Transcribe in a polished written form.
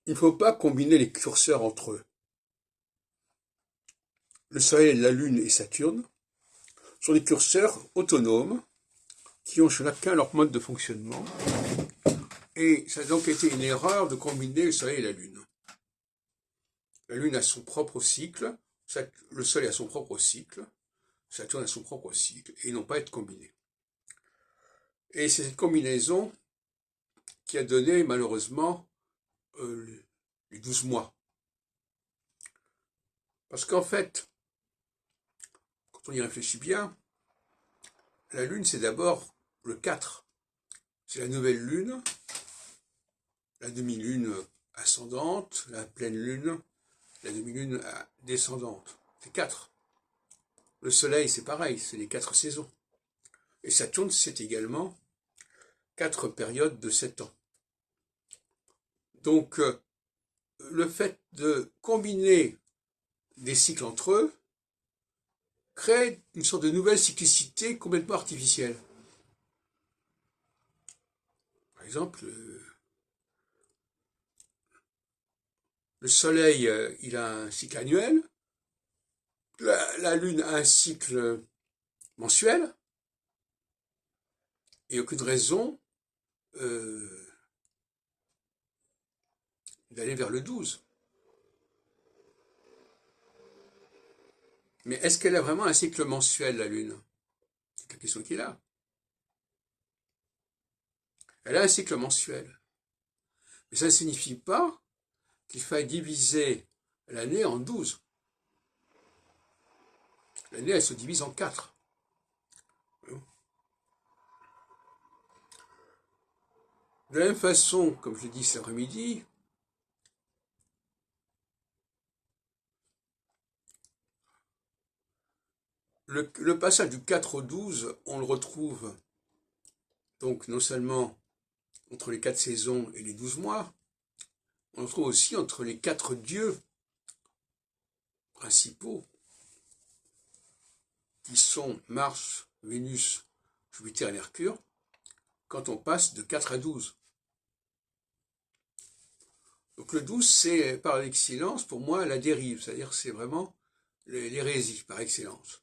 Il ne faut pas combiner les curseurs entre eux. Le Soleil, la Lune et Saturne sont des curseurs autonomes qui ont chacun leur mode de fonctionnement. Et ça a donc été une erreur de combiner le Soleil et la Lune. La Lune a son propre cycle, le Soleil a son propre cycle, Saturne a son propre cycle, et ils n'ont pas à être combinés. Et c'est cette combinaison qui a donné malheureusement les 12 mois. Parce qu'en fait, quand on y réfléchit bien, la Lune c'est d'abord le 4. C'est la nouvelle Lune, la demi-lune ascendante, la pleine Lune, la demi-lune descendante. C'est 4. Le Soleil c'est pareil, c'est les 4 saisons. Et Saturne c'est également 4 périodes de 7 ans. Donc le fait de combiner des cycles entre eux crée une sorte de nouvelle cyclicité complètement artificielle. Par exemple, le Soleil, il a un cycle annuel, la Lune a un cycle mensuel, et aucune raison d'aller vers le 12. Mais est-ce qu'elle a vraiment un cycle mensuel, la Lune? C'est la question qu'il a. Elle a un cycle mensuel. Mais ça ne signifie pas qu'il faille diviser l'année en 12. L'année, elle se divise en 4. De la même façon, comme je l'ai dit cet après-midi, le passage du 4 au 12, on le retrouve donc non seulement entre les 4 saisons et les 12 mois, on le trouve aussi entre les 4 dieux principaux, qui sont Mars, Vénus, Jupiter et Mercure, quand on passe de 4 à 12. Donc le 12, c'est par excellence, pour moi, la dérive, c'est-à-dire c'est vraiment l'hérésie par excellence.